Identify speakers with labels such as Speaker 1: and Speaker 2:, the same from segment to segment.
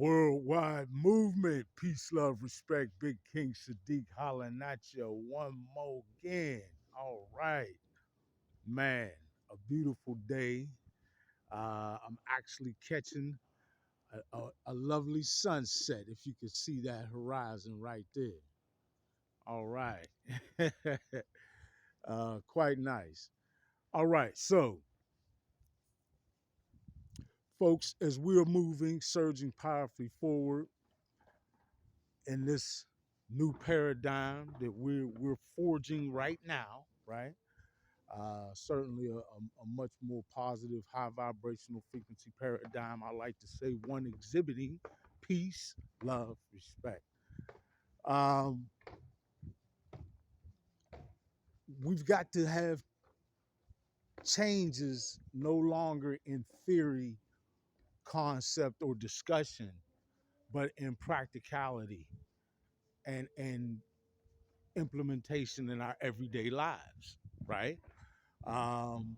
Speaker 1: Worldwide movement, peace, love, respect. Big King Sadiq hollering at you one more again. All right, man, a beautiful day. I'm actually catching a lovely sunset. If you could see that horizon right there. All right, quite nice. All right, so folks, as we're moving, surging powerfully forward in this new paradigm that we're forging right now, right? Certainly a much more positive, high vibrational frequency paradigm. I like to say one exhibiting peace, love, respect. Um, we've got to have changes no longer in theory, concept, or discussion, but in practicality and implementation in our everyday lives, right? Um,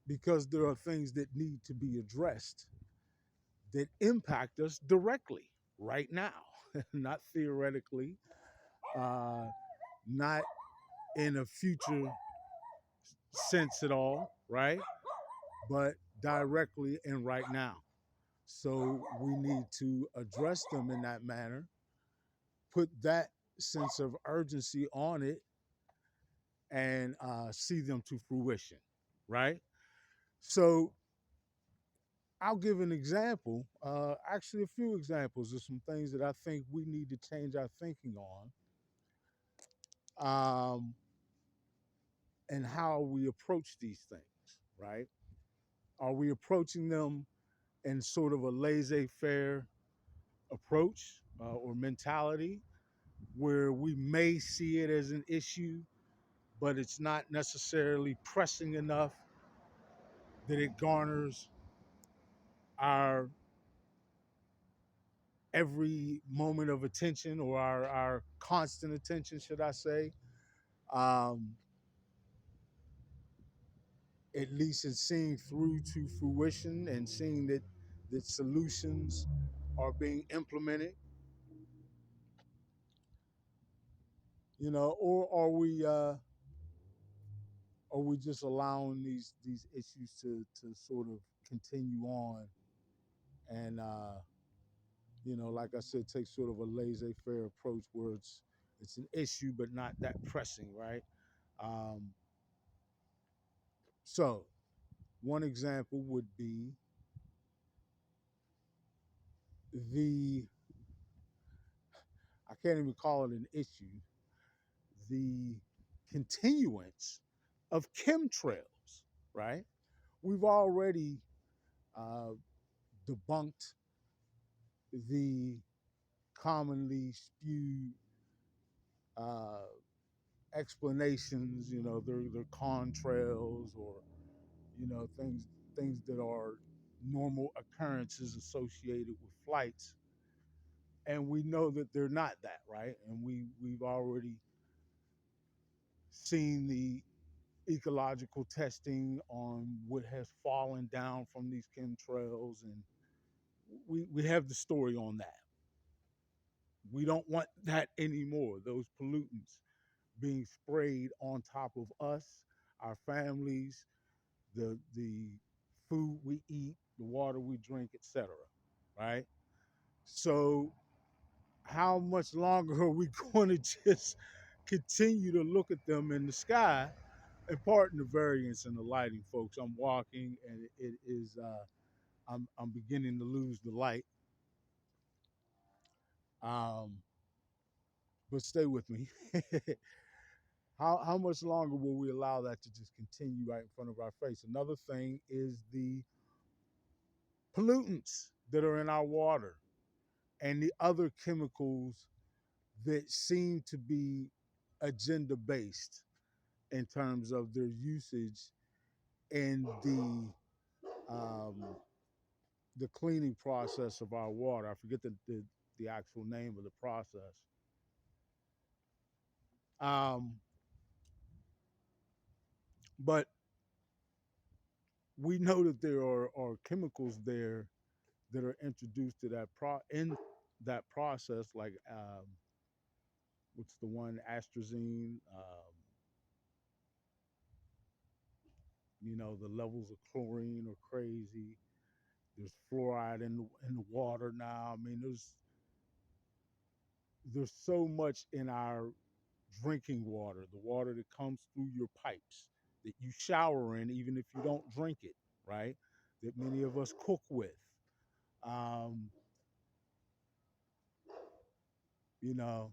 Speaker 1: because there are things that need to be addressed that impact us directly right now, not theoretically, uh, not in a future sense at all, right? But directly and right now. So we need to address them in that manner, put that sense of urgency on it, and see them to fruition, right? So I'll give an example, actually, a few examples of some things that I think we need to change our thinking on, um, and how we approach these things, right? Are we approaching them in sort of a laissez faire approach or mentality where we may see it as an issue, but it's not necessarily pressing enough that it garners our every moment of attention or our constant attention, should I say? Um, at least in seeing through to fruition and seeing that solutions are being implemented, or are we just allowing these issues to sort of continue on and like I said, take sort of a laissez-faire approach where it's an issue but not that pressing, right? Um, so one example would be the I can't even call it an issue, the continuance of chemtrails, right? We've already uh, debunked the commonly spewed uh, explanations, they're contrails or, things that are normal occurrences associated with flights. And we know that they're not that, right? And we've already seen the ecological testing on what has fallen down from these chemtrails, and we have the story on that. We don't want that anymore. Those pollutants being sprayed on top of us, our families, the food we eat, the water we drink, etc. Right? So how much longer are we going to just continue to look at them in the sky? And pardon the variance in the lighting, folks. I'm walking, and it is I'm beginning to lose the light. Um, but stay with me. How much longer will we allow that to just continue right in front of our face? Another thing is the pollutants that are in our water and the other chemicals that seem to be agenda based in terms of their usage in um, the cleaning process of our water. I forget the actual name of the process. Um, but we know that there are chemicals there that are introduced to in that process, like what's the one, astrazine. The levels of chlorine are crazy. There's fluoride in the water now. I mean, there's so much in our drinking water, the water that comes through your pipes that you shower in, even if you don't drink it, right? That many of us cook with. Um, you know,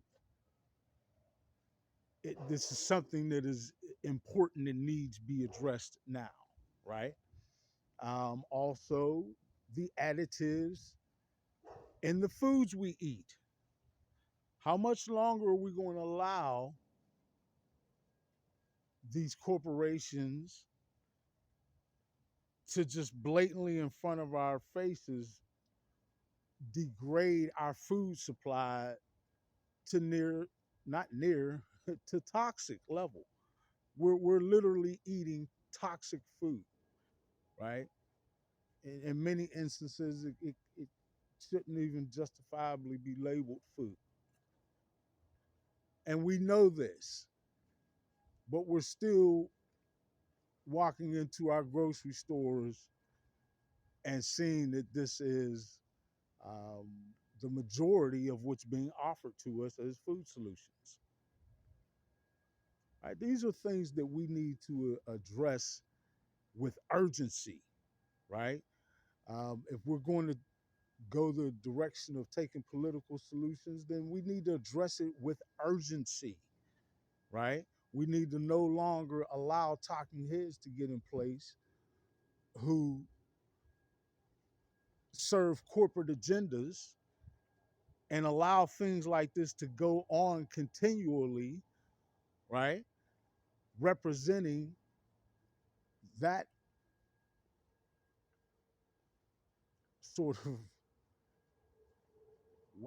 Speaker 1: this is something that is important and needs to be addressed now, right? Also, the additives in the foods we eat. How much longer are we going to allow these corporations to just blatantly in front of our faces degrade our food supply to not near, to toxic level? We're literally eating toxic food, right? In many instances, it shouldn't even justifiably be labeled food. And we know this, but we're still walking into our grocery stores and seeing that this is um, the majority of what's being offered to us as food solutions. Right? These are things that we need to address with urgency, right? If we're going to go the direction of taking political solutions, then we need to address it with urgency, right? We need to no longer allow talking heads to get in place who serve corporate agendas and allow things like this to go on continually, right? Representing that sort of,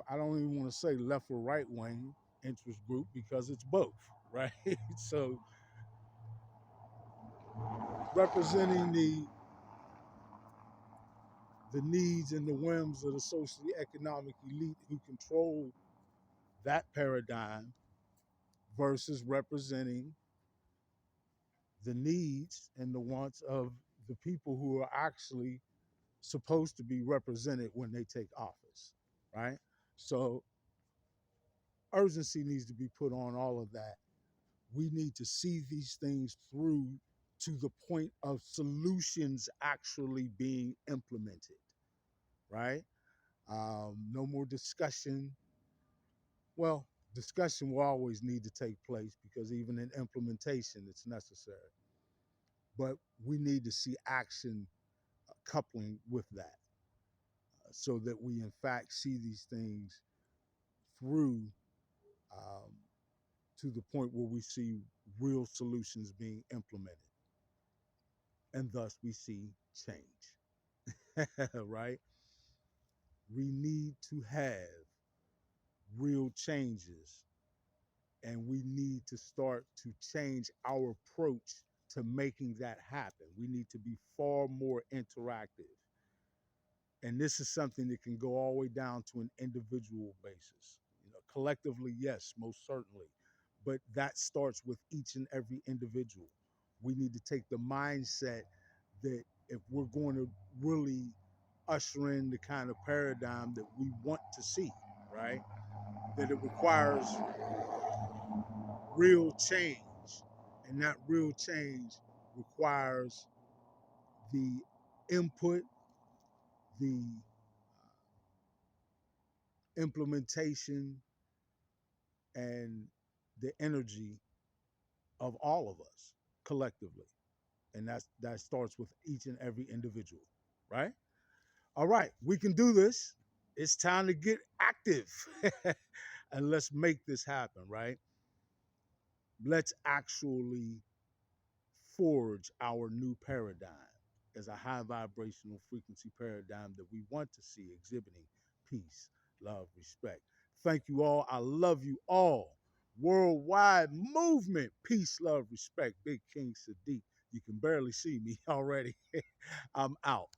Speaker 1: I don't even want to say left or right wing interest group because it's both, right? So representing the needs and the whims of the socially economic elite who control that paradigm versus representing the needs and the wants of the people who are actually supposed to be represented when they take office, right? So urgency needs to be put on all of that. We need to see these things through to the point of solutions actually being implemented, right? No more discussion. Well, discussion will always need to take place because even in implementation, it's necessary. But we need to see action coupling with that so that we, in fact, see these things through um, to the point where we see real solutions being implemented. And thus we see change, right? We need to have real changes and we need to start to change our approach to making that happen. We need to be far more interactive. And this is something that can go all the way down to an individual basis. Collectively, yes, most certainly. But that starts with each and every individual. We need to take the mindset that if we're going to really usher in the kind of paradigm that we want to see, right? That it requires real change. And that real change requires the input, the implementation, and the energy of all of us collectively. And that starts with each and every individual, right? All right, we can do this. It's time to get active. And let's make this happen, right? Let's actually forge our new paradigm as a high vibrational frequency paradigm that we want to see exhibiting peace, love, respect. Thank you all. I love you all. Worldwide movement, peace, love, respect. Big King Sadiq. You can barely see me already. I'm out.